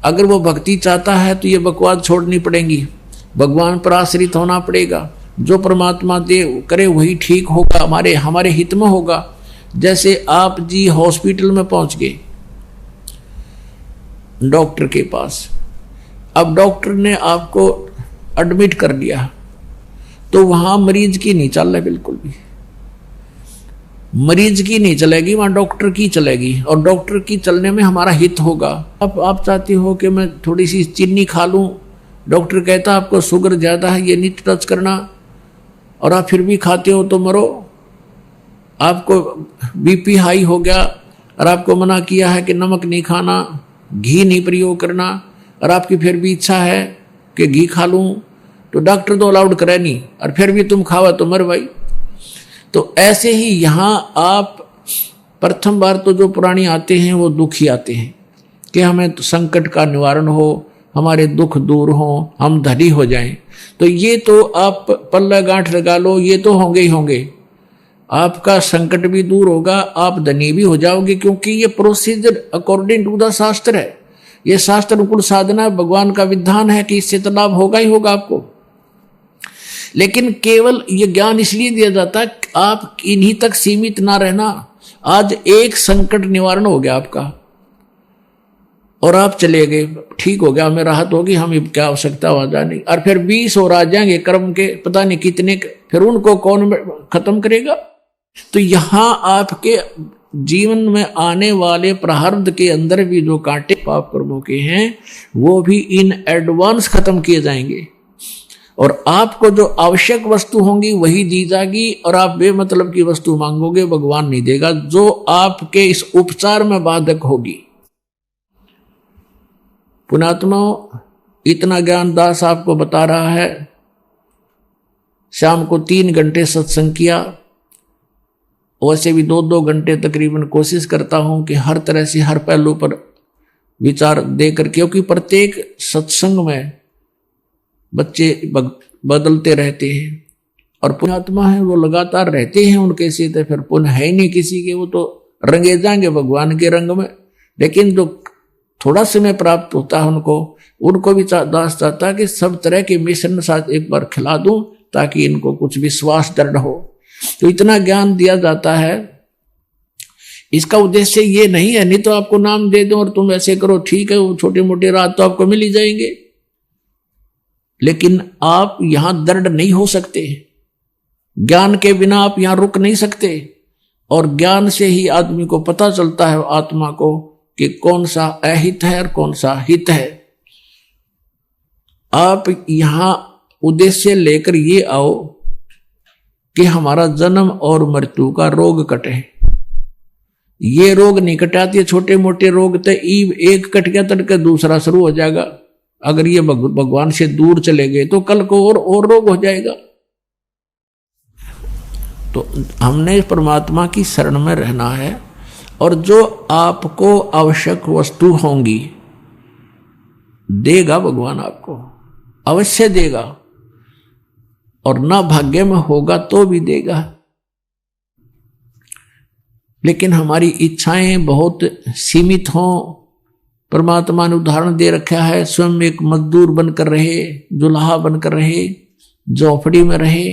अगर वो भक्ति चाहता है तो ये बकवास छोड़नी पड़ेगी, भगवान पर आश्रित होना पड़ेगा। जो परमात्मा दे करे वही ठीक होगा, हमारे हित में होगा। जैसे आप जी हॉस्पिटल में पहुंच गए डॉक्टर के पास, अब डॉक्टर ने आपको एडमिट कर लिया, तो वहां मरीज की नहीं चल रहा, बिल्कुल भी मरीज की नहीं चलेगी, वहां डॉक्टर की चलेगी, और डॉक्टर की चलने में हमारा हित होगा। अब आप चाहती हो कि मैं थोड़ी सी चीनी खा लूं, डॉक्टर कहता आपको शुगर ज्यादा है, ये नहीं टच करना, और आप फिर भी खाते हो तो मरो। आपको बीपी हाई हो गया और आपको मना किया है कि नमक नहीं खाना, घी नहीं प्रयोग करना, और आपकी फिर भी इच्छा है कि घी खा लूं, तो डॉक्टर तो अलाउड करे नहीं, और फिर भी तुम खावा तो मर भाई। तो ऐसे ही यहाँ आप प्रथम बार तो जो पुरानी आते हैं वो दुखी आते हैं कि हमें तो संकट का निवारण हो, हमारे दुख दूर हो, हम धनी हो जाएं। तो ये तो आप पल्ला गांठ लगा लो, ये तो होंगे ही होंगे। आपका संकट भी दूर होगा, आप धनी भी हो जाओगे, क्योंकि ये प्रोसीजर अकॉर्डिंग टू द शास्त्र है, ये शास्त्र अनुकूल साधना, भगवान का विधान है कि इससे तो लाभ होगा ही होगा आपको। लेकिन केवल ये ज्ञान इसलिए दिया जाता है आप इन्हीं तक सीमित ना रहना। आज एक संकट निवारण हो गया आपका और आप चले गए, ठीक हो गया, हमें राहत होगी, हमें क्या आवश्यकता हो जाने, और फिर 20 और आ जाएंगे कर्म के पता नहीं कितने, फिर उनको कौन खत्म करेगा। तो यहां आपके जीवन में आने वाले प्रारब्ध के अंदर भी जो कांटे पाप कर्मों के हैं वो भी इन एडवांस खत्म किए जाएंगे, और आपको जो आवश्यक वस्तु होंगी वही दी जाएगी, और आप बेमतलब की वस्तु मांगोगे भगवान नहीं देगा, जो आपके इस उपचार में बाधक होगी। पुणात्मा, इतना ज्ञान दास आपको बता रहा है। शाम को 3 घंटे सत्संग किया, वैसे भी 2-2 घंटे तकरीबन कोशिश करता हूं कि हर तरह से हर पहलू पर विचार देकर, क्योंकि प्रत्येक सत्संग में बच्चे बदलते रहते हैं, और पुण्यात्मा है वो लगातार रहते हैं उनके से, तो फिर पुण्य है ही नहीं किसी के, वो तो रंगे जाएंगे भगवान के रंग में। लेकिन जो थोड़ा समय प्राप्त होता है उनको भी दास चाहता है कि सब तरह के मिश्रण साथ एक बार खिला दूं, ताकि इनको कुछ विश्वास दृढ़ हो। तो इतना ज्ञान दिया जाता है, इसका उद्देश्य ये नहीं है, नहीं तो आपको नाम दे दूं और तुम ऐसे करो, ठीक है, वो छोटे मोटे रात तो आपको मिल ही जाएंगे, लेकिन आप यहां दृढ़ नहीं हो सकते। ज्ञान के बिना आप यहां रुक नहीं सकते, और ज्ञान से ही आदमी को पता चलता है आत्मा को कि कौन सा अहित है और कौन सा हित है। आप यहां उद्देश्य लेकर ये आओ कि हमारा जन्म और मृत्यु का रोग कटे। ये रोग नहीं कटाती, छोटे मोटे रोग तो एक कट गया तड़के दूसरा शुरू हो जाएगा। अगर ये भगवान से दूर चले गए तो कल को और रोग हो जाएगा। तो हमने परमात्मा की शरण में रहना है, और जो आपको आवश्यक वस्तु होंगी देगा भगवान, आपको अवश्य देगा, और ना भाग्य में होगा तो भी देगा। लेकिन हमारी इच्छाएं बहुत सीमित हों। परमात्मा ने उदाहरण दे रखा है, स्वयं एक मजदूर बनकर रहे, जुल्हा बनकर रहे, झोपड़ी में रहे,